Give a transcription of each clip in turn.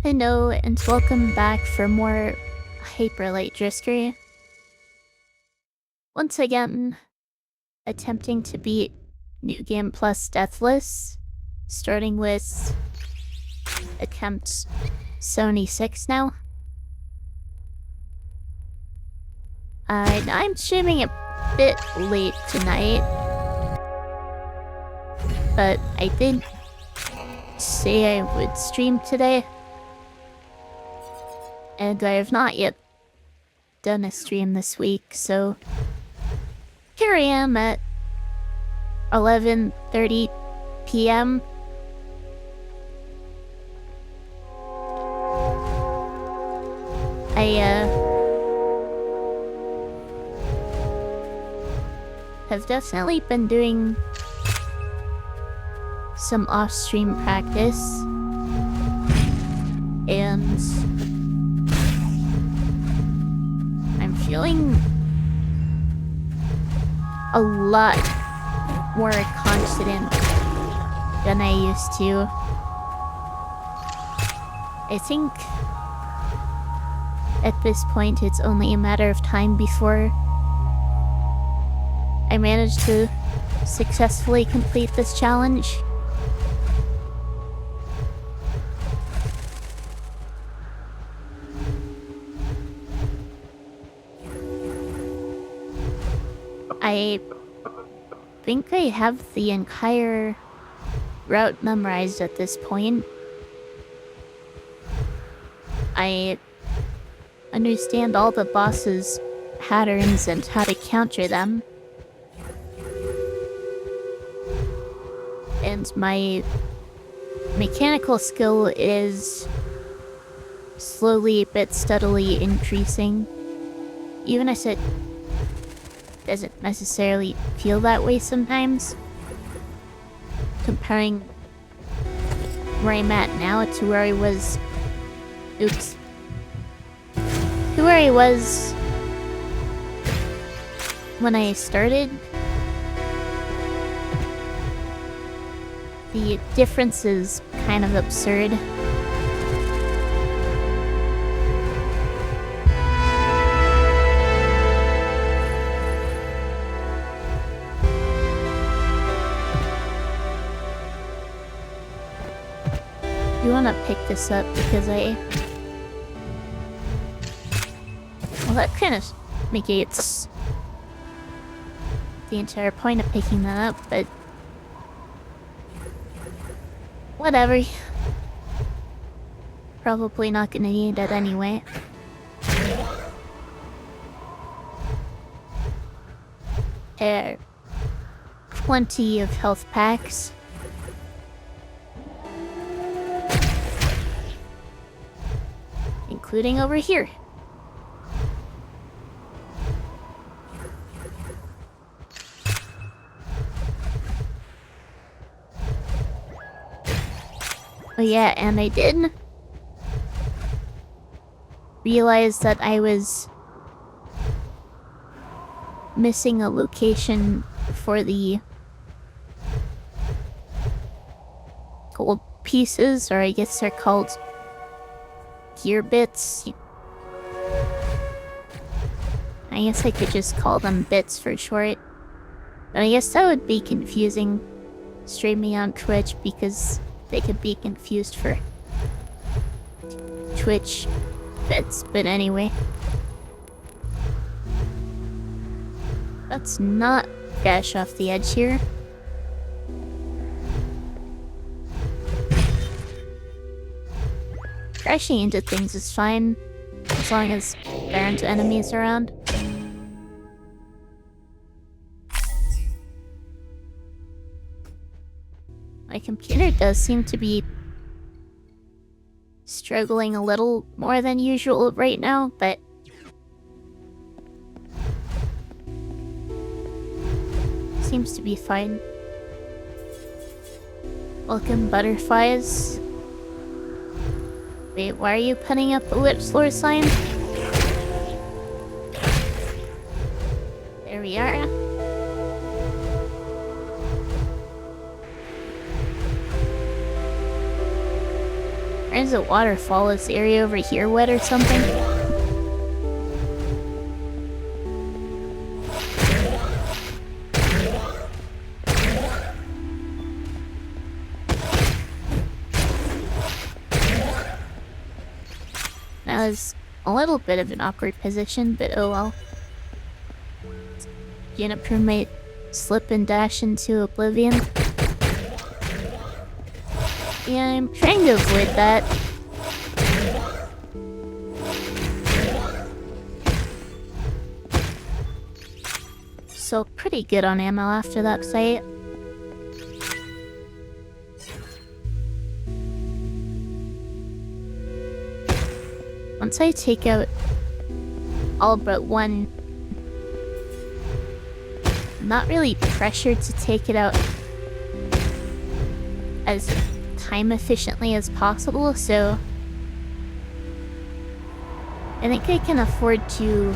Hello and welcome back for more Hyperlight Driskery. Once again, attempting to beat New Game Plus Deathless, starting with attempt 76 now. I'm streaming a bit late tonight, but I did say I would stream today. And I have not yet done a stream this week, so here I am at 11:30 p.m. I have definitely been doing some off-stream practice, and I'm feeling a lot more confident than I used to. I think at this point it's only a matter of time before I manage to successfully complete this challenge. I think I have the entire route memorized at this point. I understand all the boss's patterns and how to counter them. And my mechanical skill is slowly but steadily increasing, even as it doesn't necessarily feel that way sometimes. Comparing where I'm at now to where I was... Oops. To where I was when I started, the difference is kind of absurd. You want to pick this up because well, that kind of negates the entire point of picking that up, but whatever. Probably not gonna need it anyway. Plenty of health packs. Including over here. Oh yeah, and I did realize that I was missing a location for the gold pieces, or I guess they're called gear bits. I guess I could just call them bits for short. But I guess that would be confusing streaming on Twitch because they could be confused for Twitch bits. But anyway. Let's not dash off the edge here. Crashing into things is fine, as long as there aren't enemies around. My computer does seem to be struggling a little more than usual right now, but seems to be fine. Welcome, butterflies. Wait, why are you putting up the lip slur sign? There we are. There's a waterfall. Is the area over here wet or something? That was a little bit of an awkward position, but oh well. Juniper might slip and dash into oblivion. Yeah, I'm trying to avoid that. So pretty good on ammo after that fight. Once I take out all but one, I'm not really pressured to take it out as time efficiently as possible, so I think I can afford to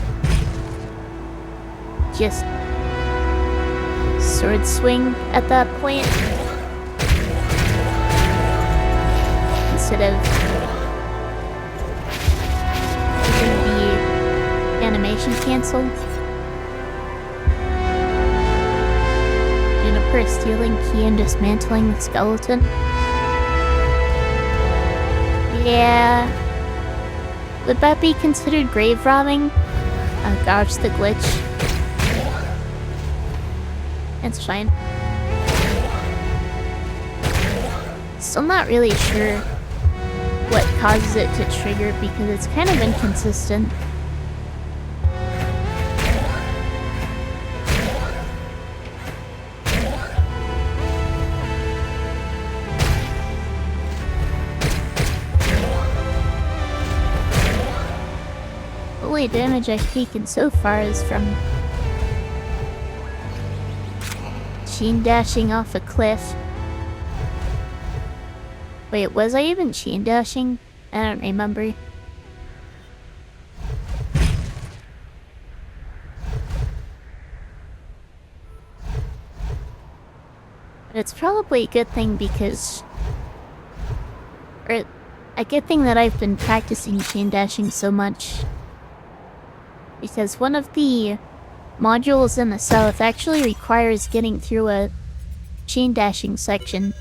just sword swing at that point instead of using the animation cancel. Juniper stealing key and dismantling the skeleton. Yeah. Would that be considered grave robbing? Dodge the glitch. It's fine. Still not really sure what causes it to trigger because it's kind of inconsistent. The only damage I've taken so far is from chain dashing off a cliff. Wait, was I even chain dashing? I don't remember. But it's probably a good thing because... or a good thing that I've been practicing chain dashing so much. Because one of the modules in the south actually requires getting through a chain dashing section.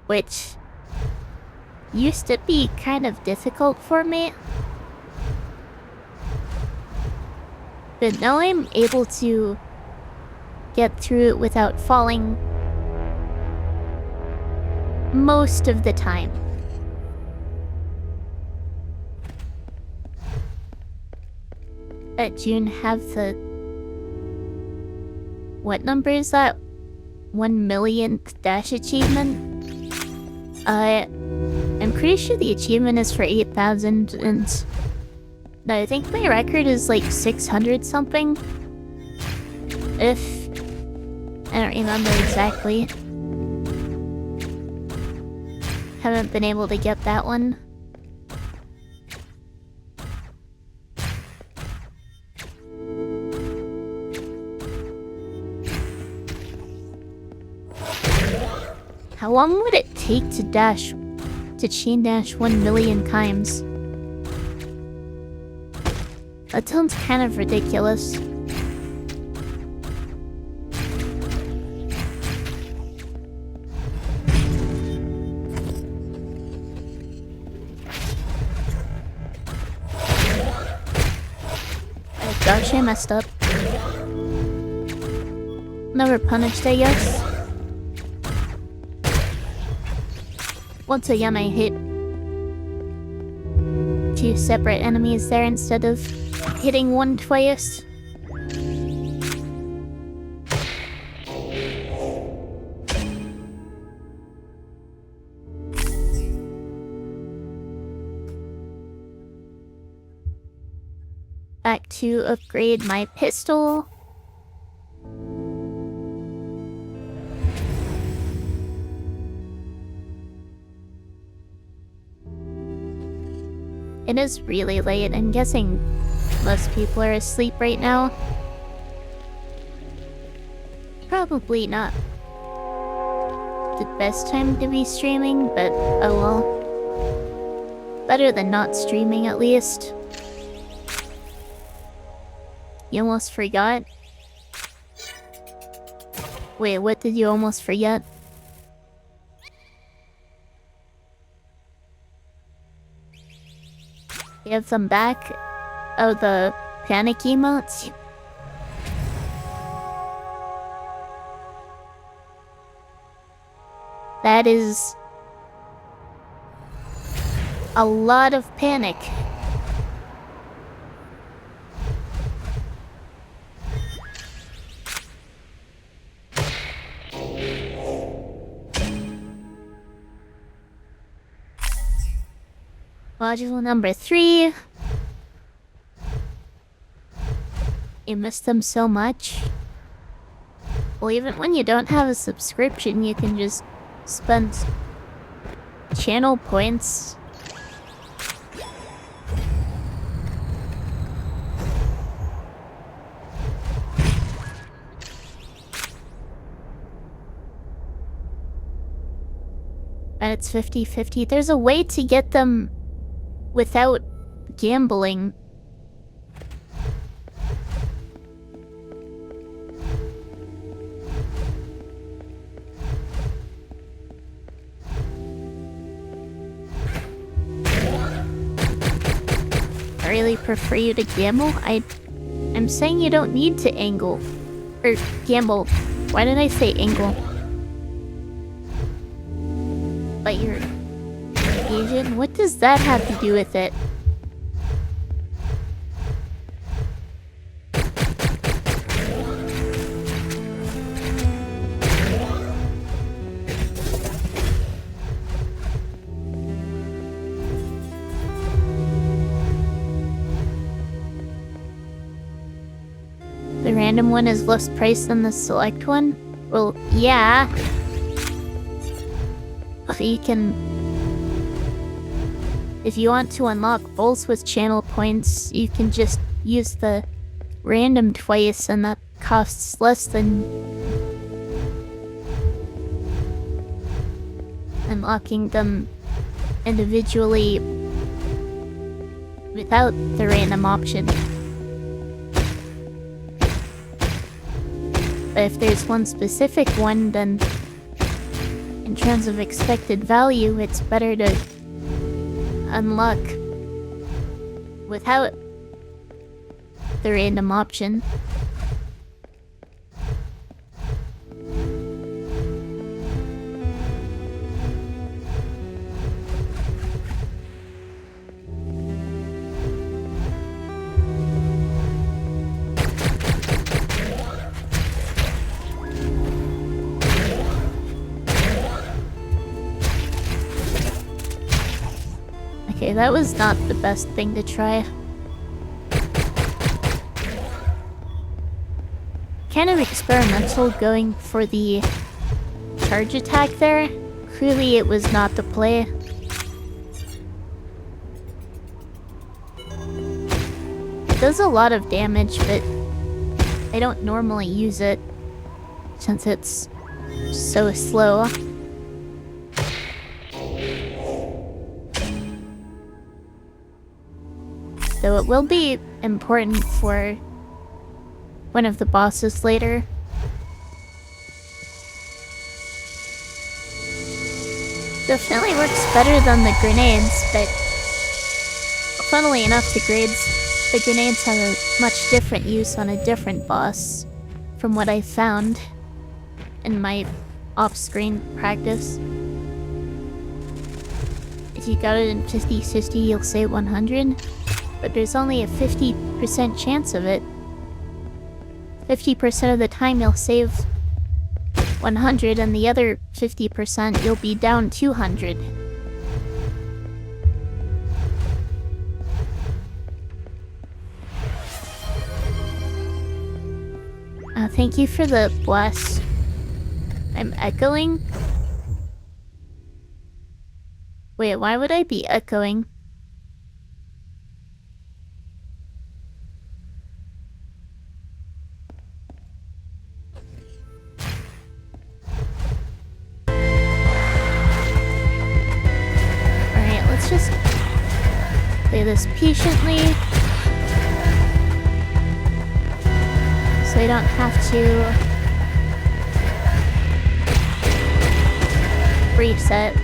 Which used to be kind of difficult for me. But now I'm able to get through it without falling most of the time. Let June have the... what number is that? 1,000,000th dash achievement? I'm pretty sure the achievement is for 8,000 and... no, I think my record is like 600 something. If... I don't remember exactly. Haven't been able to get that one. How long would it take to chain dash 1,000,000 times? That sounds kind of ridiculous. Oh gosh, I messed up. Never punished, I guess. Once again, I hit two separate enemies there instead of hitting one twice. Back to upgrade my pistol. It is really late. I'm guessing most people are asleep right now. Probably not the best time to be streaming, but oh well. Better than not streaming, at least. You almost forgot? Wait, what did you almost forget? You have them back? Oh, the panic emotes? That is a lot of panic. Module number 3. You miss them so much. Well, even when you don't have a subscription, you can just spend channel points. And it's 50-50. There's a way to get them without gambling. I really prefer you to gamble. I'm saying you don't need to angle. Or gamble. Why did I say angle? But you're Asian? What does that have to do with it? The random one is less priced than the select one? Well, yeah. You can... If you want to unlock both with channel points, you can just use the random twice, and that costs less than unlocking them individually without the random option. But if there's one specific one, then in terms of expected value, it's better to unlock without the random option. Okay, that was not the best thing to try. Kind of experimental going for the charge attack there. Clearly it was not the play. It does a lot of damage, but I don't normally use it since it's so slow. Though it will be important for one of the bosses later. Definitely works better than the grenades, but funnily enough, the grenades have a much different use on a different boss, from what I found in my off-screen practice. If you got it in 50-50, you'll say 100. But there's only a 50% chance of it. 50% of the time you'll save 100, and the other 50% you'll be down 200. Thank you for the bless. I'm echoing? Wait, why would I be echoing? let's just play this patiently. So I don't have to reset.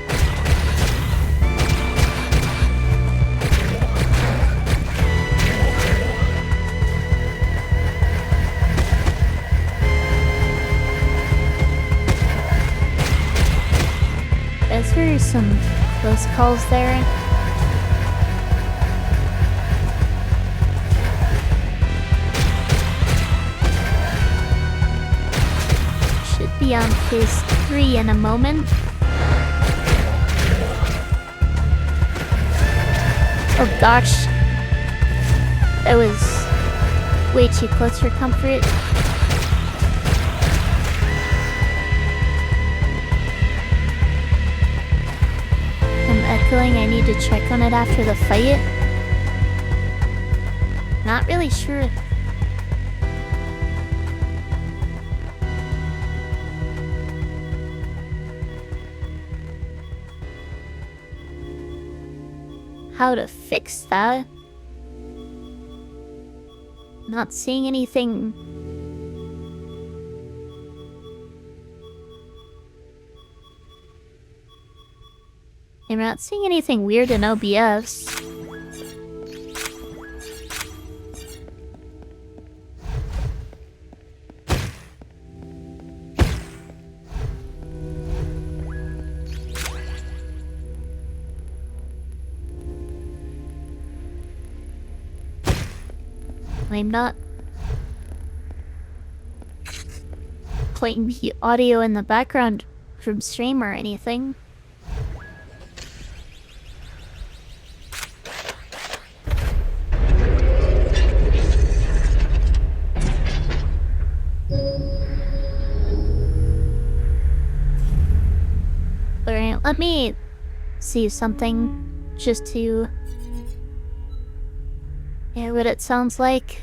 Those were some close calls there. Should be on phase 3 in a moment. Oh gosh. That was way too close for comfort. Echoing, I need to check on it after the fight. Not really sure. How to fix that? Not seeing anything. I'm not seeing anything weird in OBS. I'm not playing the audio in the background from stream or anything. Alright, let me see something just to hear what it sounds like.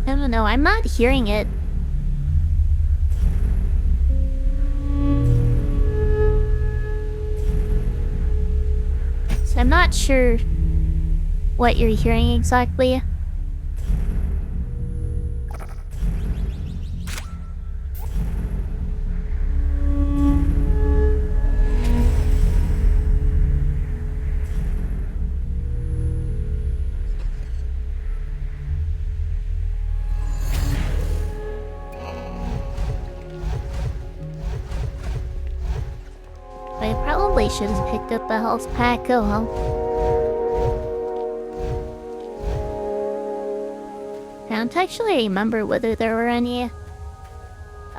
I don't know, I'm not hearing it. So I'm not sure what you're hearing exactly. I probably should have picked up the health pack, oh well. I don't actually remember whether there were any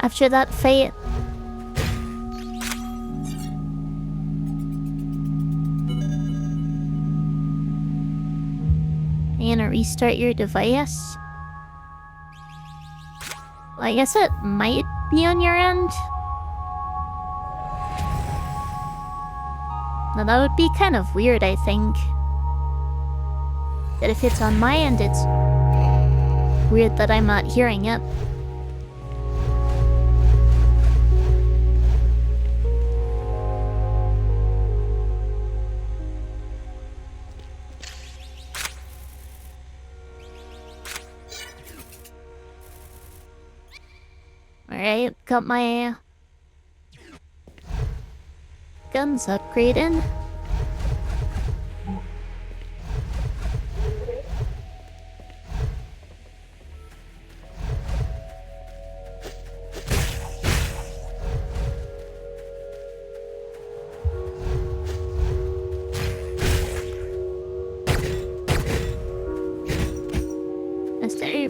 after that fight. You gonna restart your device? Well, I guess it might be on your end. Now that would be kind of weird, I think. That if it's on my end, it's weird that I'm not hearing it. Alright, got my guns upgraded. Is there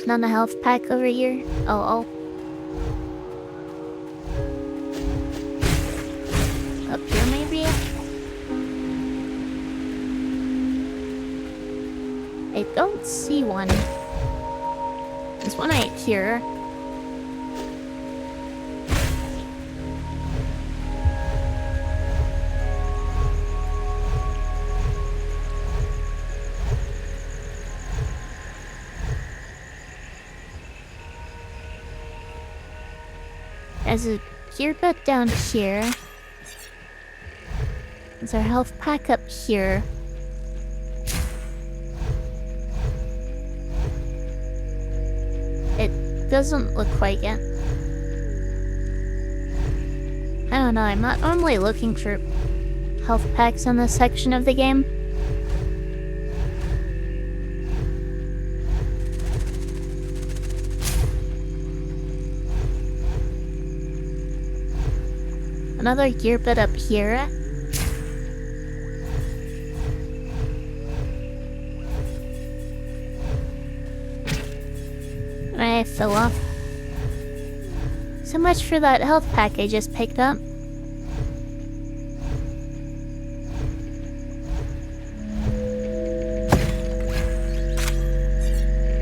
not a health pack over here? Oh. Up here, maybe? I don't see one. There's one right here. There's a gearbit down here. There's our health pack up here. It doesn't look like it. I don't know, I'm not normally looking for health packs in this section of the game. Another gear bit up here. I fell off. So much for that health pack I just picked up.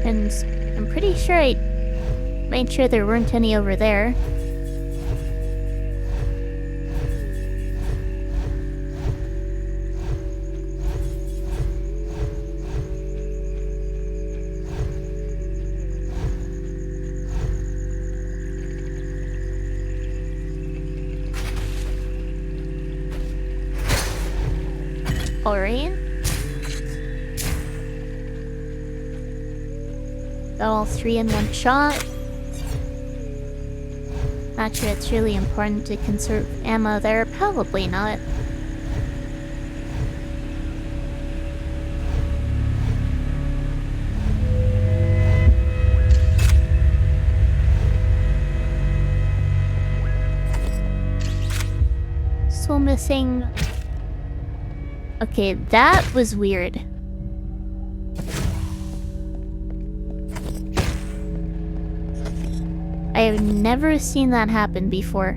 And I'm pretty sure I made sure there weren't any over there. Alright. Got all three in one shot. Not sure it's really important to conserve ammo there. Probably not. Still missing... Okay, that was weird. I have never seen that happen before.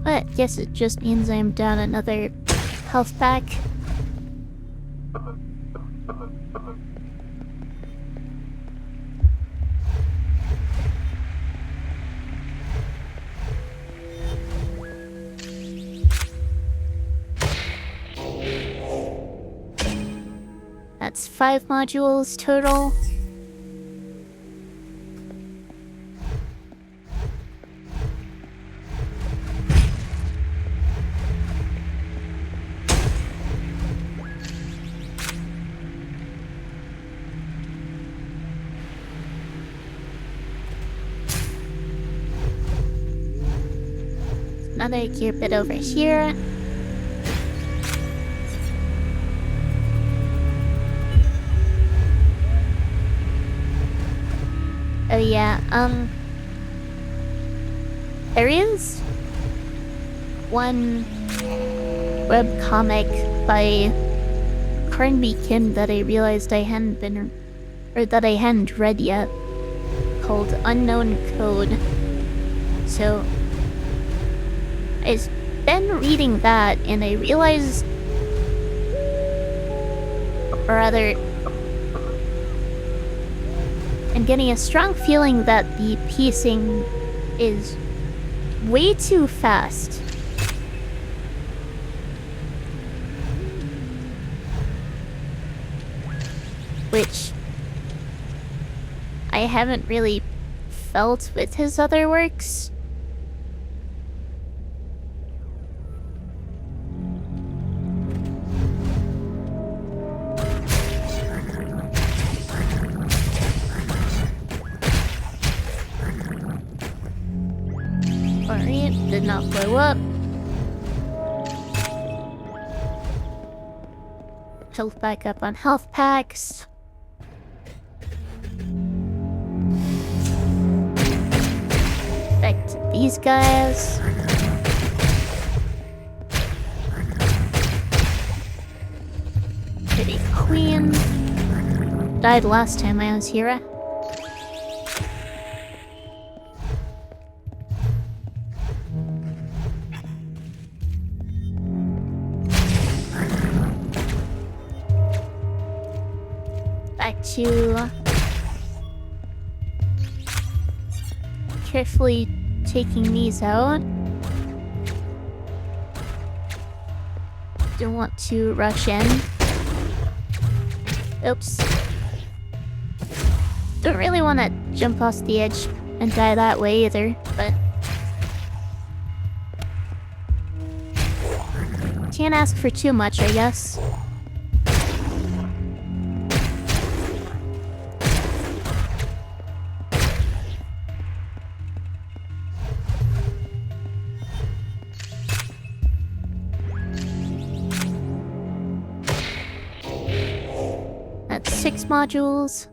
But guess it just means I'm down another health pack. That's 5 modules total. Another gear bit over here. Oh yeah, there is one webcomic by Carnby Kim that I realized I hadn't read yet, called Unknown Code. So I've been reading that and I realized, or rather, I'm getting a strong feeling that the piecing is way too fast. Which I haven't really felt with his other works. Did not blow up. Health back up on health packs. Back to these guys. Pretty queen. Died last time I was here. to carefully taking these out. Don't want to rush in. Oops. Don't really want to jump off the edge and die that way either, but can't ask for too much, I guess. That's 6 modules.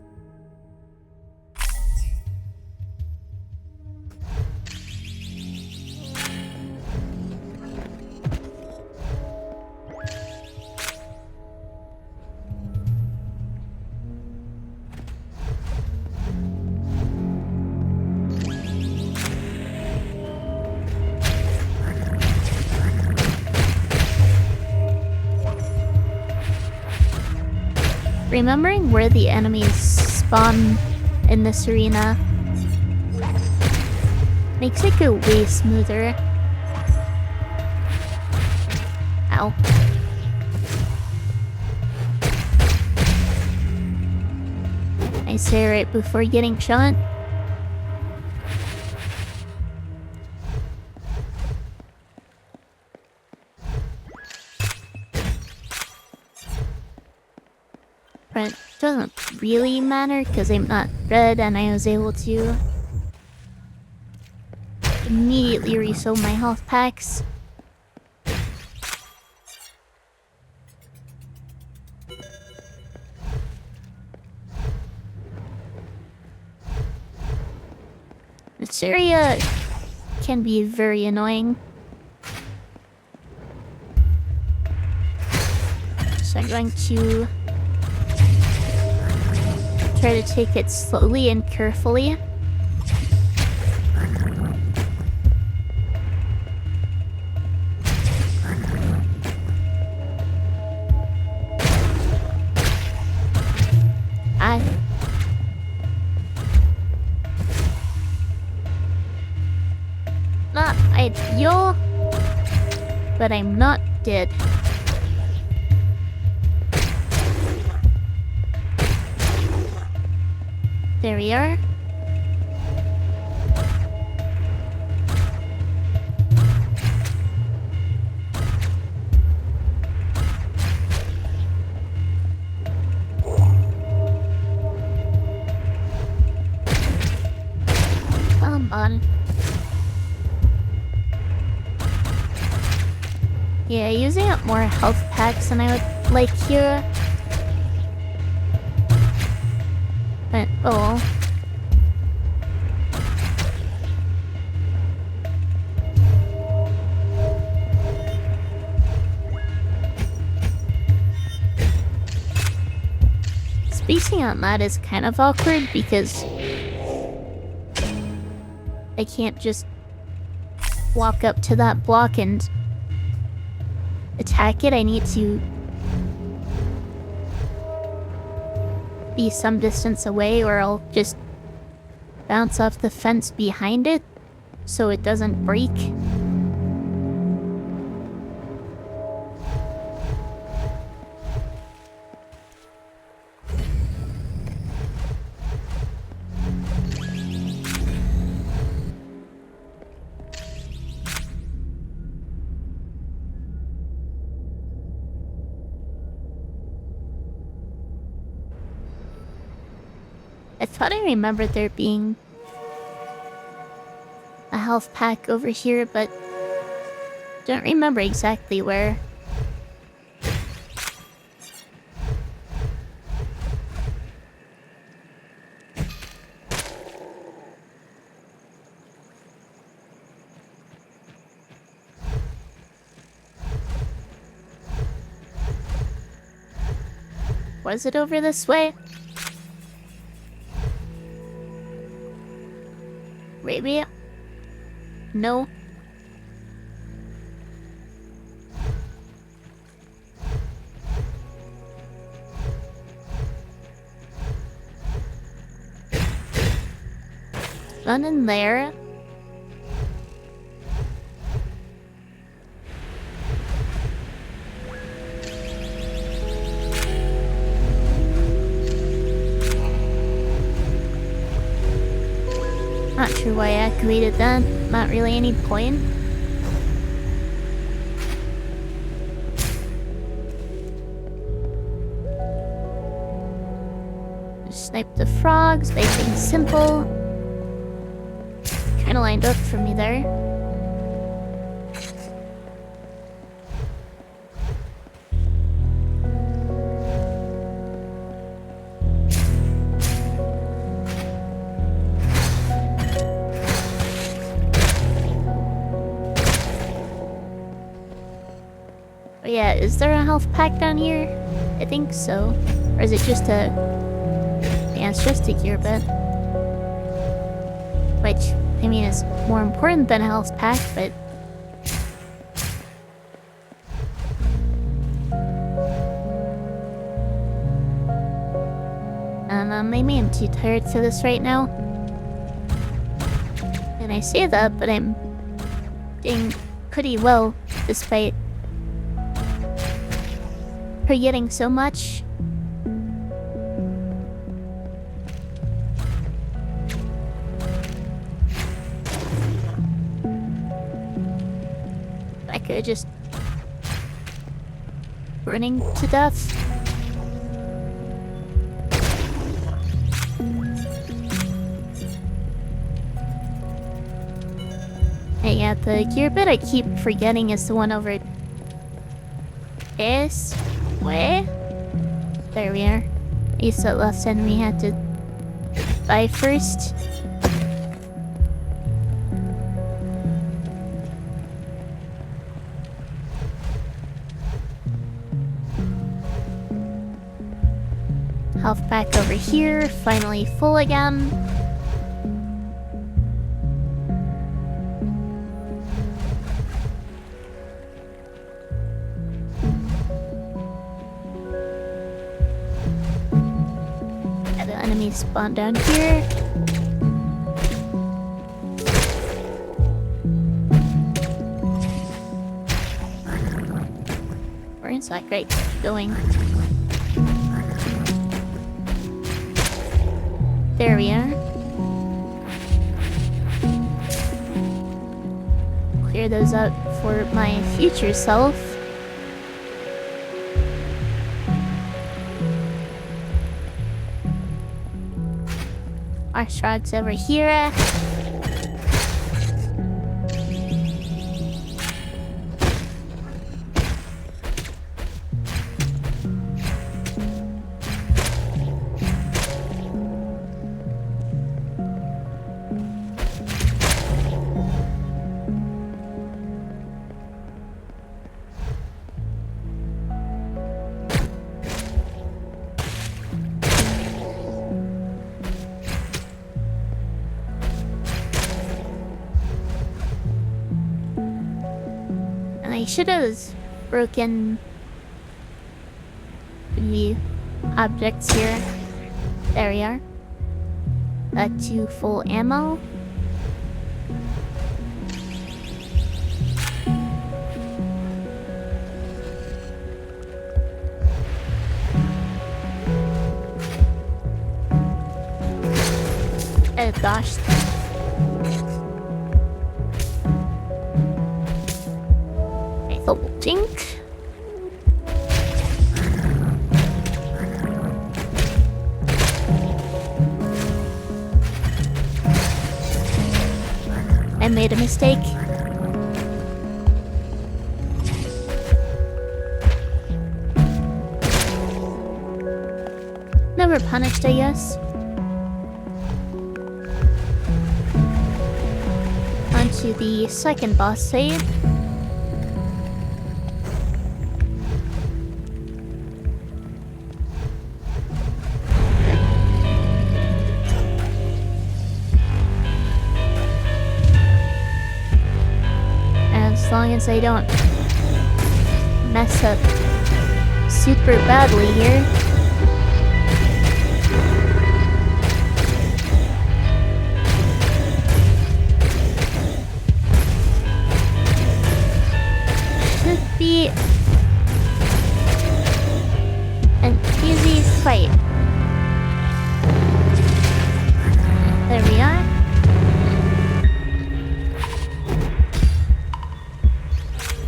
Remembering where the enemies spawn in this arena makes it go way smoother. Ow. I say right before getting shot. But it doesn't really matter because I'm not red and I was able to immediately refill my health packs. This area can be very annoying. So I'm going to try to take it slowly and carefully. Not ideal, but I'm not dead. There we are. Come on. Yeah, using up more health packs than I would like here. But, oh. Spacing on that is kind of awkward because I can't just walk up to that block and attack it. I need to be some distance away or I'll just bounce off the fence behind it so it doesn't break. I thought I remembered there being a health pack over here, but don't remember exactly where. Was it over this way? Maybe? No? None in there. Not sure why I activated that. Not really any point. Snipe the frogs, make things simple. Kinda lined up for me there. Oh yeah, is there a health pack down here? I think so. Or is it just a... Yeah, it's just a gear bit. Which, I mean, is more important than a health pack, but... maybe I'm too tired for this right now. And I say that, but I'm doing pretty well, despite forgetting so much. I could just running to death. Hey, yeah, the gear bit I keep forgetting is the one over this way. There we are. I used that last time we had to die first. Health pack over here, finally full again. Yeah, the enemies spawn down here. We're inside, great, keep going. There we are. Clear those out for my future self. Our shards over here. I should have broken the objects here. There we are. Got 2 full ammo. Oh gosh. Jink. I made a mistake. Never punished, I guess. On to the second boss save. As long as I don't mess up super badly here.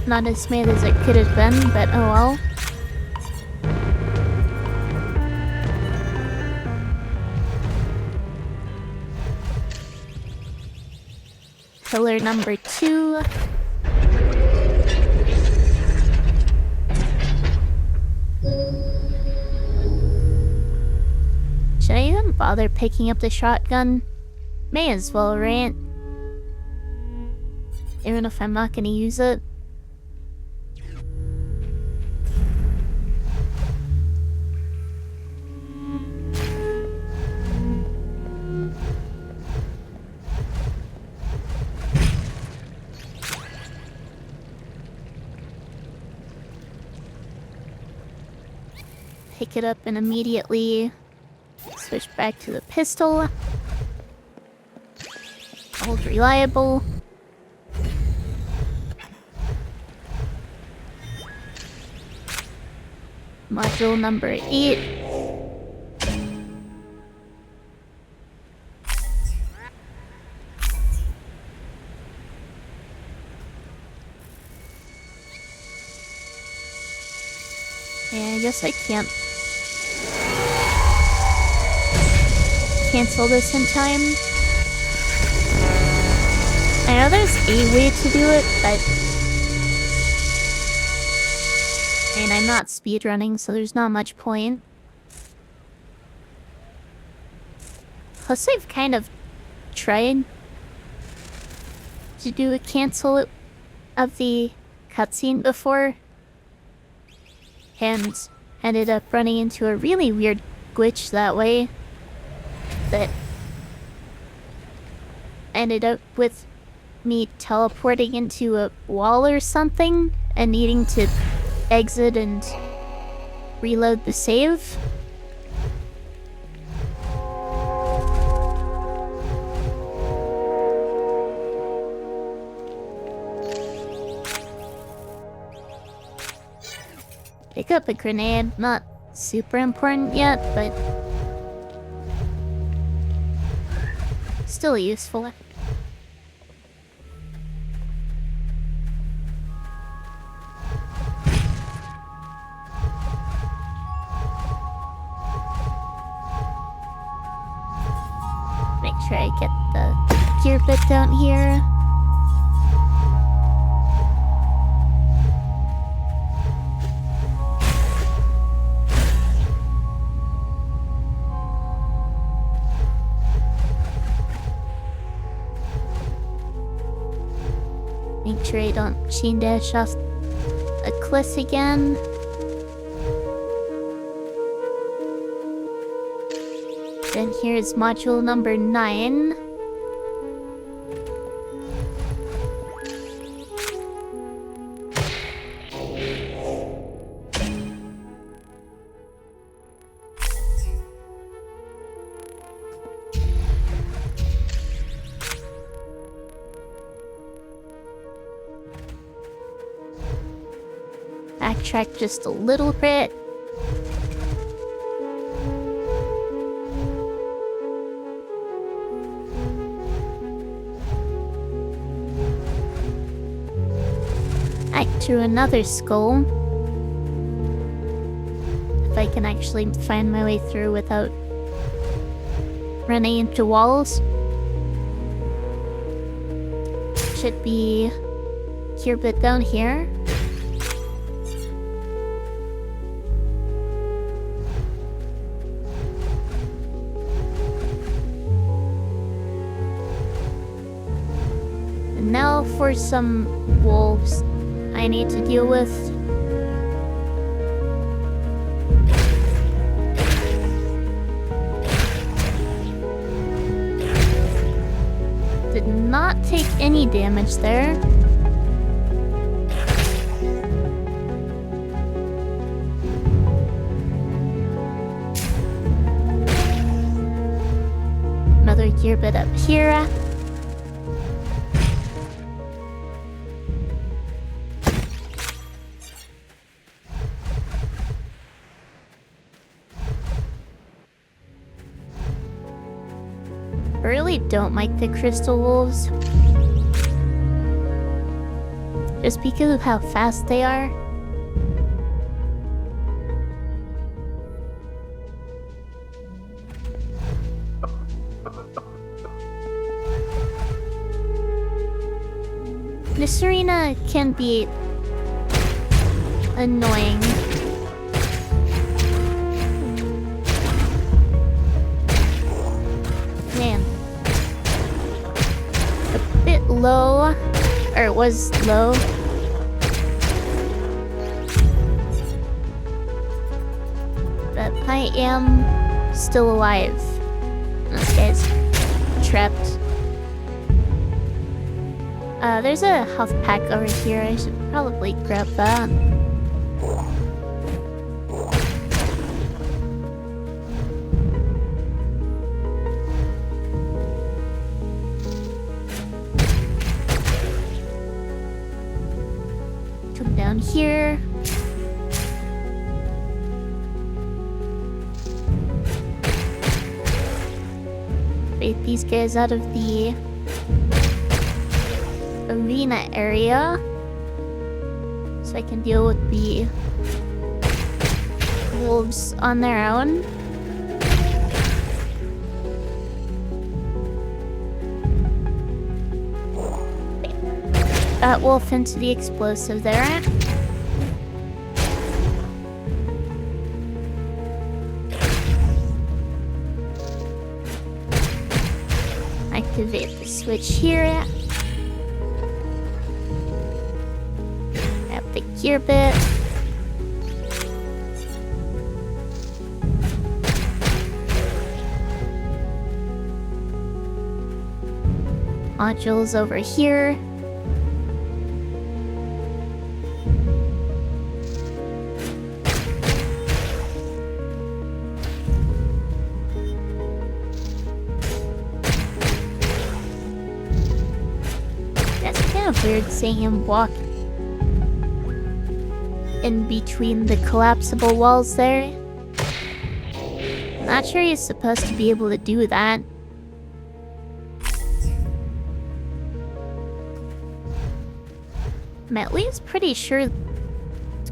Not as smooth as it could have been, but oh well. Pillar number 2. Should I even bother picking up the shotgun? May as well, right? Even if I'm not gonna use it. Pick it up and immediately switch back to the pistol. Old reliable. Module number 8. Yeah, I guess I can't cancel this in time. I know there's a way to do it, but and I'm not speedrunning, so there's not much point. Plus, I've kind of tried to do a cancel of the cutscene before, and ended up running into a really weird glitch that way that ended up with me teleporting into a wall or something and needing to exit and reload the save. Pick up a grenade, not super important yet, but still useful. Make sure I get the gear bit down here. Make sure I don't chain dash off a cliff again. Then here's module number 9. Backtrack just a little bit. Back to another skull. If I can actually find my way through without running into walls. Should be gear bit down here. Now for some wolves I need to deal with. Did not take any damage there. Another gear bit up here. I really don't like the crystal wolves. just because of how fast they are. This arena can be annoying. Man. A bit low. Or it was low. But I am still alive. This guy's trapped. There's a health pack over here. I should probably grab that. Come down here. Bait these guys out of the arena area so I can deal with the wolves on their own. That wolf into the explosive there. Activate the switch here. The gear bit. Modules over here. That's kind of weird seeing him walk in between the collapsible walls there. Not sure he's supposed to be able to do that. I'm at least pretty sure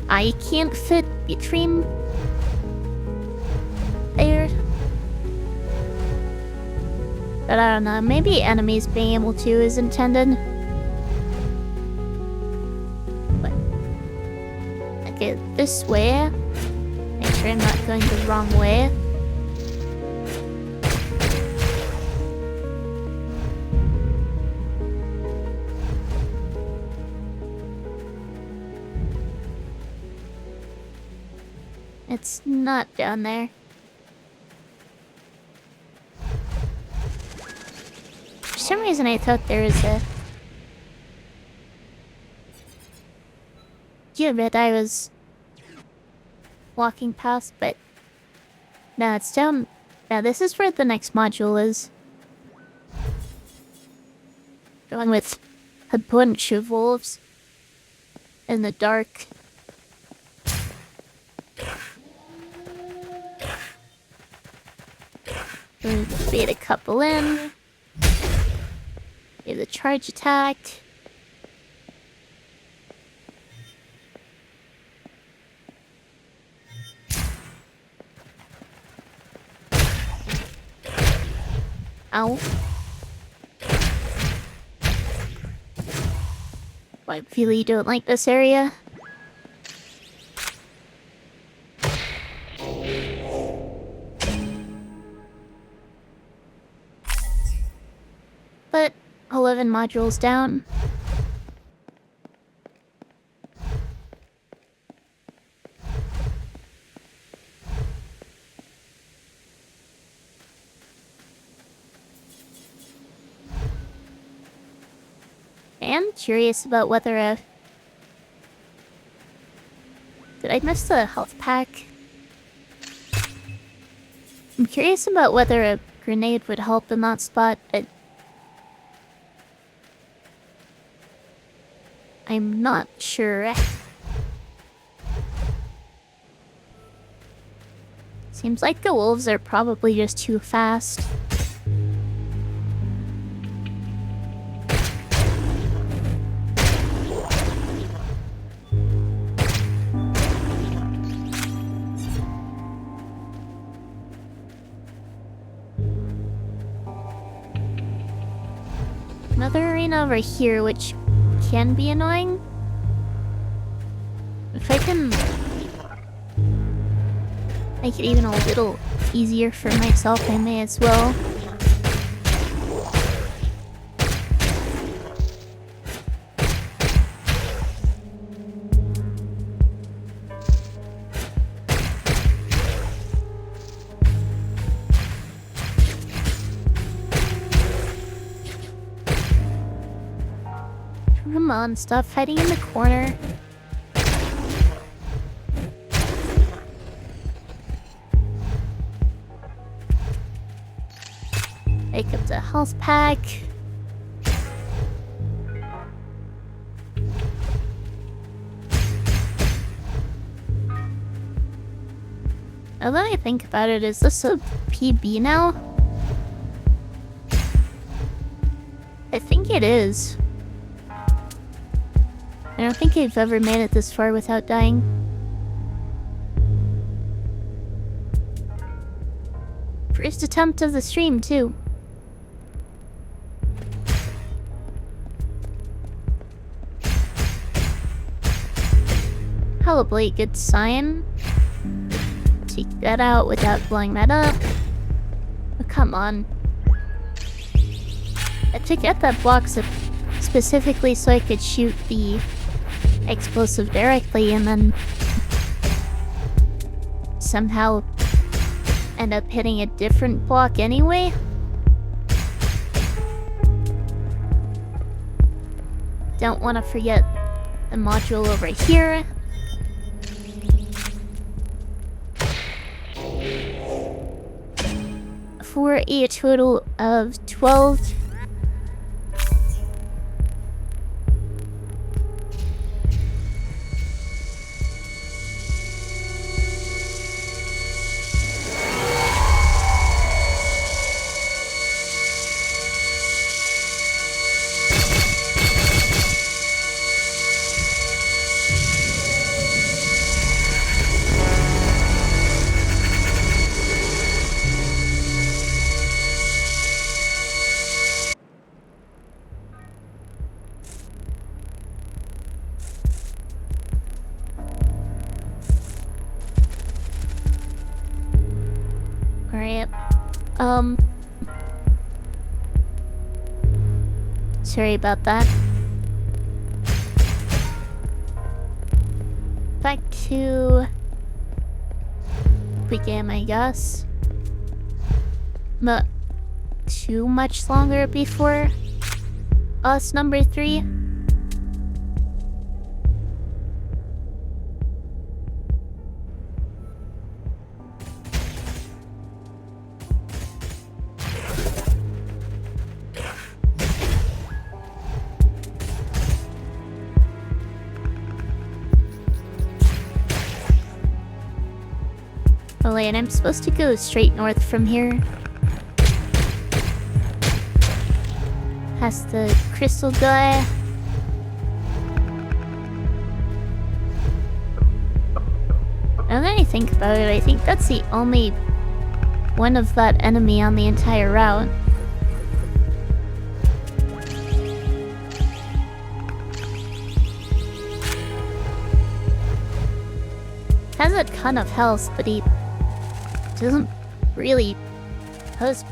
I can't fit between there. But I don't know, maybe enemies being able to is intended. This way. Make sure I'm not going the wrong way. It's not down there. For some reason I thought there was a bit I was walking past, but no, it's down. Yeah, this is where the next module is. Going with a bunch of wolves in the dark. Going to bait a couple in. Give the charge attack. Ow. I really don't like this area. But 11 modules down. I'm curious about whether did I miss the health pack? I'm curious about whether a grenade would help in that spot. I'm not sure. Seems like the wolves are probably just too fast. another arena over here, which can be annoying. If I can make it even a little easier for myself, I may as well. Come on, stop hiding in the corner. Pick up the health pack. Now that I think about it, is this a PB now? I think it is. I don't think I've ever made it this far without dying. First attempt of the stream, too. Probably a good sign. Take that out without blowing that up. Oh, come on. I had to get that block specifically so I could shoot the explosive directly and then somehow end up hitting a different block anyway. Don't want to forget the module over here. For a total of 12. Alright. Sorry about that. Back to quick game, I guess. Not too much longer before us number 3. Oh, and I'm supposed to go straight north from here. Past the crystal guy. Now that I think about it, I think that's the only one of that enemy on the entire route. Has a ton of health, but he doesn't really pose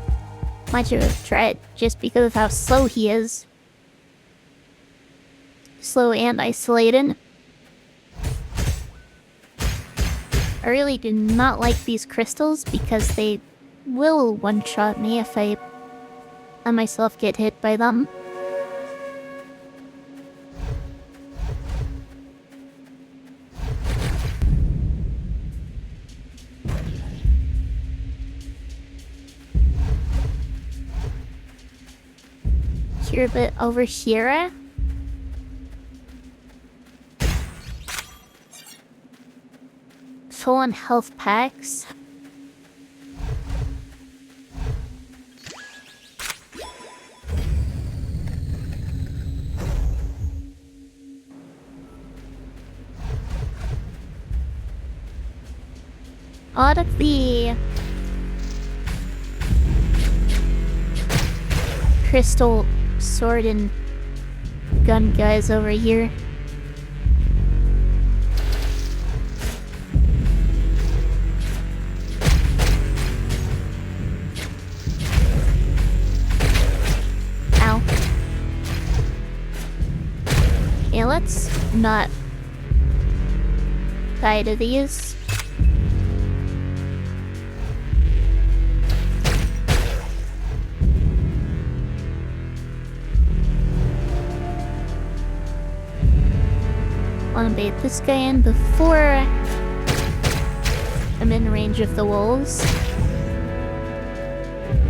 much of a threat just because of how slow he is. Slow and isolated. I really do not like these crystals because they will one-shot me if I let myself get hit by them. Here a bit over here. Full on health packs. Out of the crystal sword and gun guys over here. Ow. Yeah, let's not die to these. Want to bait this guy in before I'm in range of the wolves.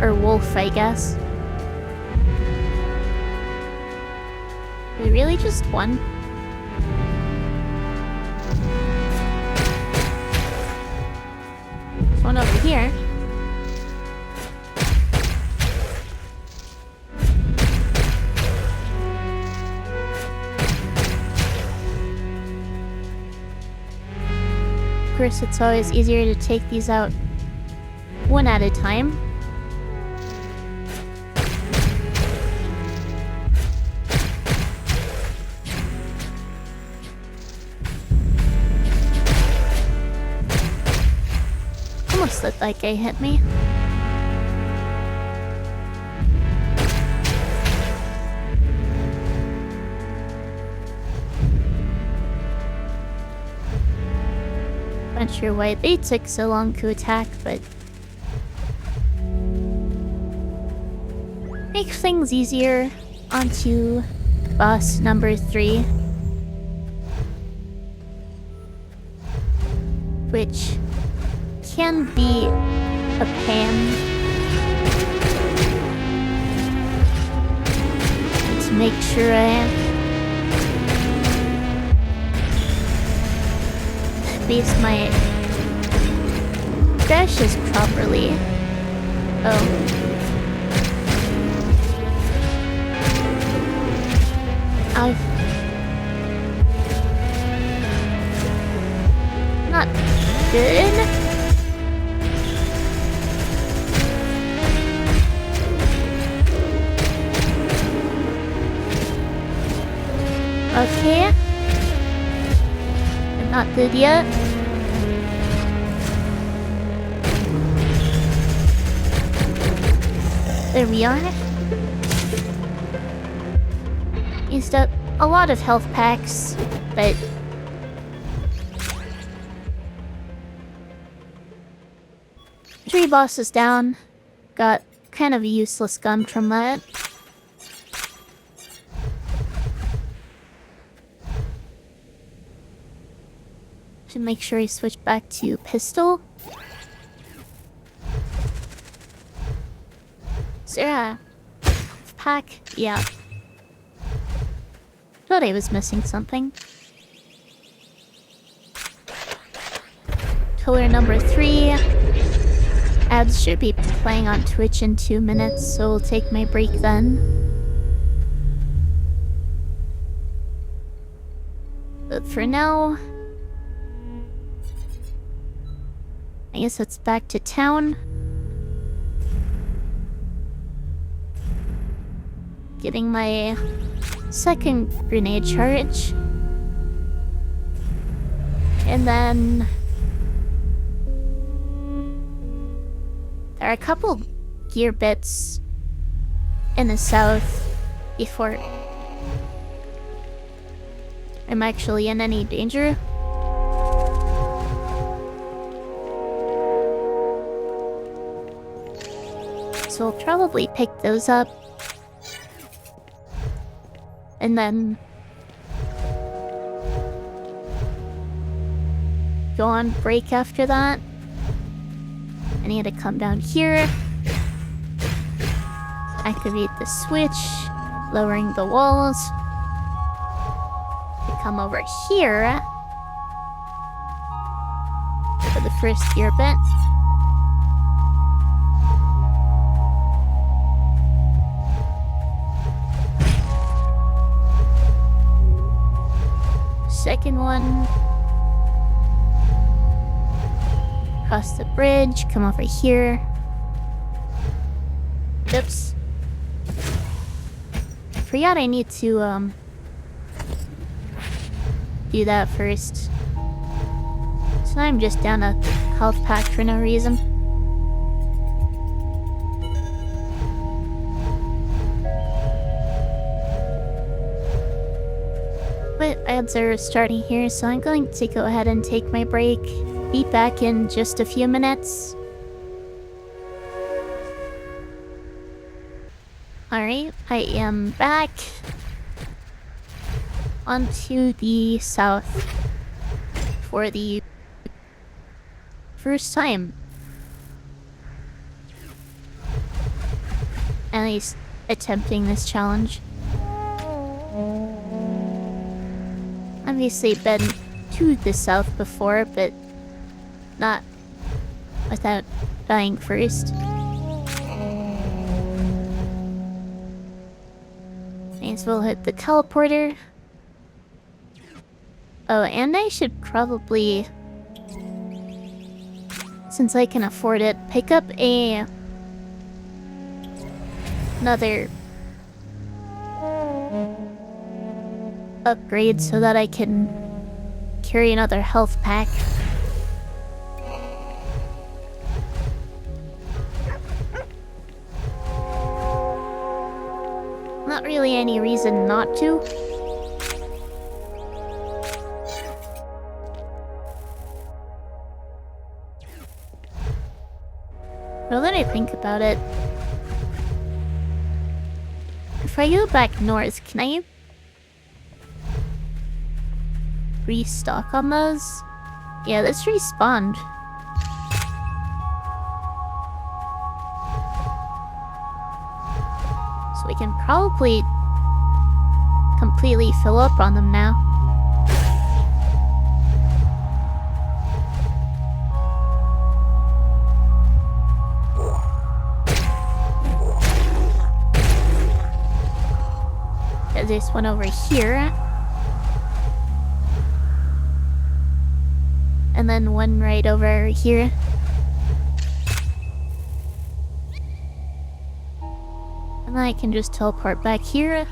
Or wolf, I guess. We really just won? There's one over here. Of course, it's always easier to take these out one at a time. Almost looked like they hit me. Not sure why they took so long to attack, but make things easier. Onto boss number 3, which can be a pain. Let's make sure I base my dashes properly. Oh. I've not good. Okay. I'm not good yet. There we are. Used up a lot of health packs, but three bosses down. Got kind of a useless gun from that. Should make sure I switch back to pistol. Is there a pack? Yeah. Thought I was missing something. Pillar number 3. Ads should be playing on Twitch in 2 minutes, so we'll take my break then. But for now, I guess it's back to town. Getting my second grenade charge. And then there are a couple gear bits in the south before I'm actually in any danger. So I'll probably pick those up. And then go on break after that. I need to come down here. Activate the switch, lowering the walls. I come over here for the first gear bit. Second one. Cross the bridge, come over here. Oops. forgot I need to, do that first. So I'm just down a health pack for no reason. But ads are starting here, so I'm going to go ahead and take my break. Be back in just a few minutes. Alright, I am back onto the south for the first time. At least attempting this challenge. Obviously been to the south before, but not without dying first. May as well hit the teleporter. Oh, and I should probably, since I can afford it, pick up another upgrade so that I can carry another health pack. Not really any reason not to. Now that I think about it, if I go back north, can I restock on those? Yeah, this respawned. So we can probably completely fill up on them now. There's this one over here. And then one right over here. And then I can just teleport back here.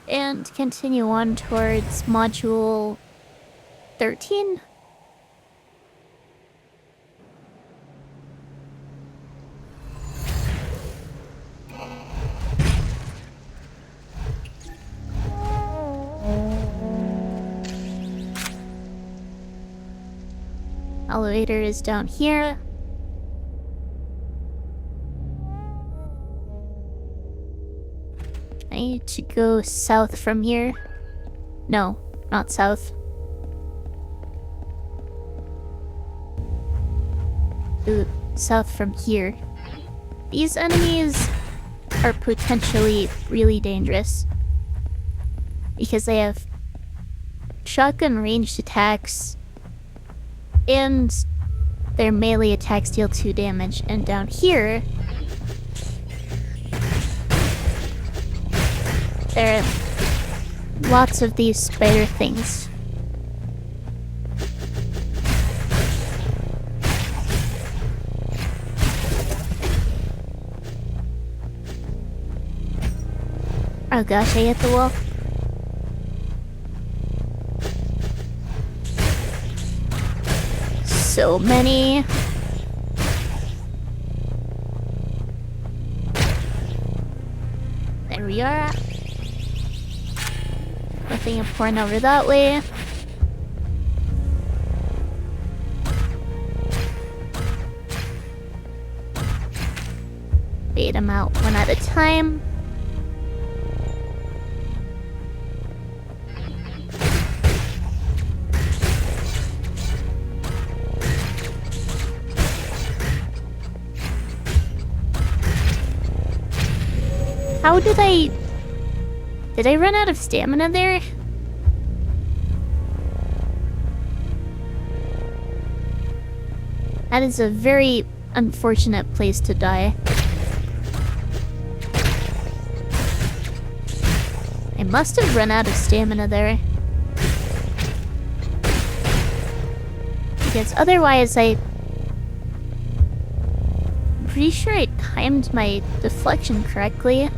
And continue on towards module 13. Elevator is down here. I need to go south from here. No, not south. Ooh, south from here. These enemies are potentially really dangerous because they have shotgun ranged attacks and their melee attacks deal 2 damage. And down here, there are lots of these spider things. Oh gosh, I hit the wall. So many. There we are. Nothing important over that way. Bait them out one at a time. How did I run out of stamina there? That is a very unfortunate place to die. I must have run out of stamina there. Because otherwise I'm pretty sure I timed my deflection correctly.